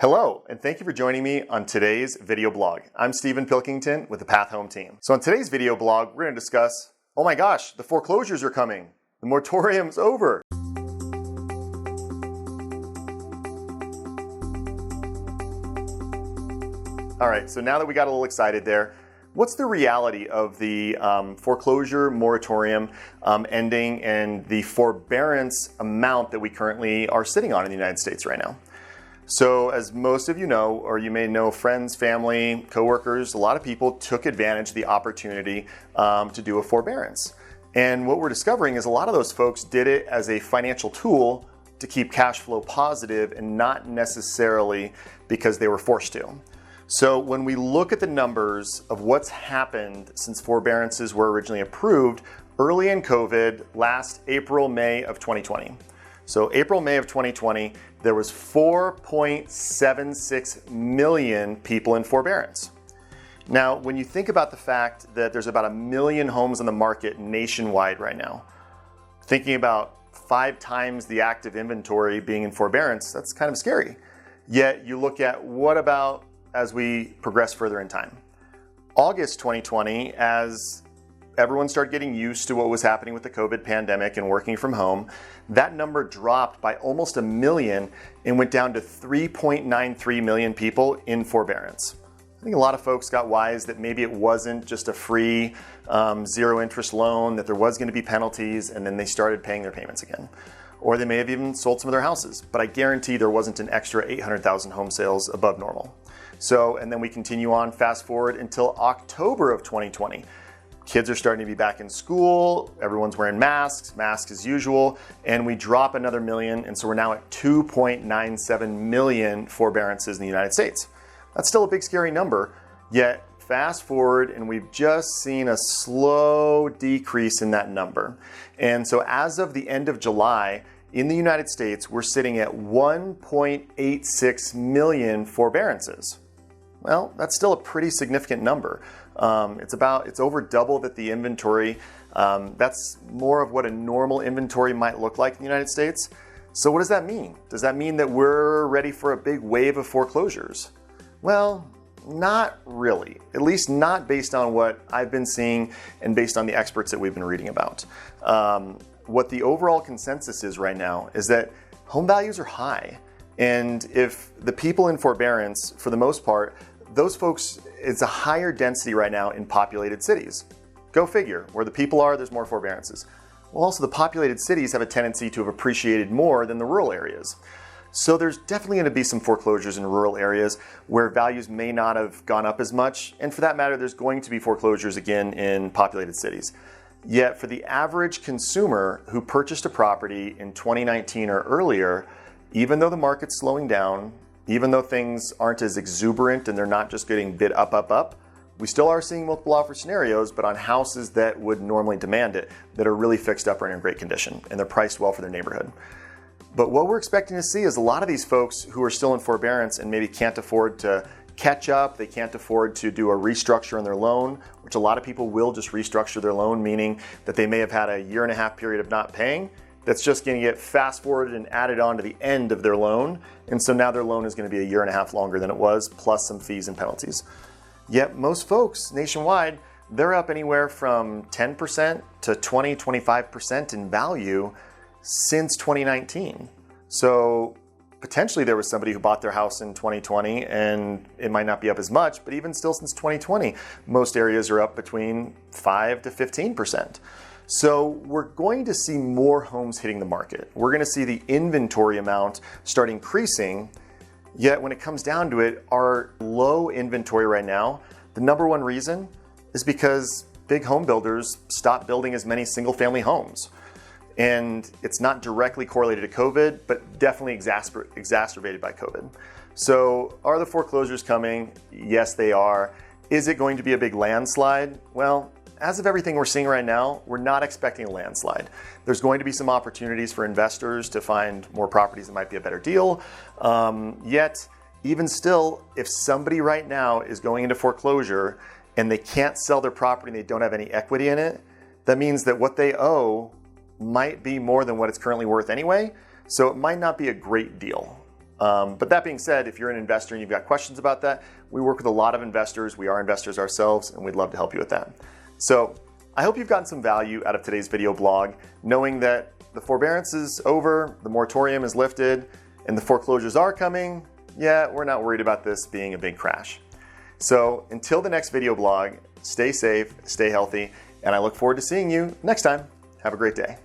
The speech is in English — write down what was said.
Hello, and thank you for joining me on today's video blog. I'm Stephen Pilkington with the Path Home team. So on today's video blog, we're going to discuss, oh my gosh, the foreclosures are coming. The moratorium's over. All right, so now that we got a little excited there, what's the reality of the foreclosure moratorium ending and the forbearance amount that we currently are sitting on in the United States right now? So as most of you know, or you may know friends, family, coworkers, a lot of people took advantage of the opportunity to do a forbearance. And what we're discovering is a lot of those folks did it as a financial tool to keep cash flow positive and not necessarily because they were forced to. So when we look at the numbers of what's happened since forbearances were originally approved early in COVID, last April, May of 2020. So April, May of 2020, there was 4.76 million people in forbearance. Now, when you think about the fact that there's about 1 million homes on the market nationwide right now, thinking about 5 times the active inventory being in forbearance, that's kind of scary. Yet you look at what about as we progress further in time. August 2020, as everyone started getting used to what was happening with the COVID pandemic and working from home, that number dropped by almost 1 million and went down to 3.93 million people in forbearance. I think a lot of folks got wise that maybe it wasn't just a free zero interest loan, that there was going to be penalties, and then they started paying their payments again. Or they may have even sold some of their houses, but I guarantee there wasn't an extra 800,000 home sales above normal. So, and then we continue on, fast forward until October of 2020. Kids are starting to be back in school, everyone's wearing masks as usual, and we drop another million, and so we're now at 2.97 million forbearances in the United States. That's still a big scary number, yet fast forward and we've just seen a slow decrease in that number. And so as of the end of July, in the United States, we're sitting at 1.86 million forbearances. Well, that's still a pretty significant number. It's over double that the inventory. That's more of what a normal inventory might look like in the United States. So what does that mean? Does that mean that we're ready for a big wave of foreclosures? Well, not really, at least not based on what I've been seeing and based on the experts that we've been reading about. What the overall consensus is right now is that home values are high. And if the people in forbearance, for the most part, those folks, it's a higher density right now in populated cities. Go figure, where the people are, there's more forbearances. Well, also the populated cities have a tendency to have appreciated more than the rural areas. So there's definitely going to be some foreclosures in rural areas where values may not have gone up as much. And for that matter, there's going to be foreclosures again in populated cities. Yet for the average consumer who purchased a property in 2019 or earlier, even though the market's slowing down, even though things aren't as exuberant and they're not just getting bid up, we still are seeing multiple offer scenarios, but on houses that would normally demand it, that are really fixed up or in great condition, and they're priced well for their neighborhood. But what we're expecting to see is a lot of these folks who are still in forbearance and maybe can't afford to catch up, they can't afford to do a restructure on their loan, which a lot of people will just restructure their loan, meaning that they may have had a 1.5 year period of not paying. That's just going to get fast forwarded and added on to the end of their loan. And so now their loan is going to be 1.5 years longer than it was, plus some fees and penalties. Yet most folks nationwide, they're up anywhere from 10% to 20, 25% in value since 2019. So potentially there was somebody who bought their house in 2020 and it might not be up as much, but even still since 2020, most areas are up between 5 to 15%. So we're going to see more homes hitting the market. We're going to see the inventory amount start increasing. Yet when it comes down to it, our low inventory right now, the number one reason is because big home builders stopped building as many single family homes. And it's not directly correlated to COVID, but definitely exacerbated by COVID. So are the foreclosures coming? Yes, they are. Is it going to be a big landslide? Well, as of everything we're seeing right now, we're not expecting a landslide. There's going to be some opportunities for investors to find more properties that might be a better deal. Yet, even still, if somebody right now is going into foreclosure and they can't sell their property and they don't have any equity in it, that means that what they owe might be more than what it's currently worth anyway. So it might not be a great deal. But that being said, if you're an investor and you've got questions about that, we work with a lot of investors. We are investors ourselves, and we'd love to help you with that. So I hope you've gotten some value out of today's video blog, knowing that the forbearance is over, the moratorium is lifted, and the foreclosures are coming. Yeah, we're not worried about this being a big crash. So until the next video blog, stay safe, stay healthy, and I look forward to seeing you next time. Have a great day.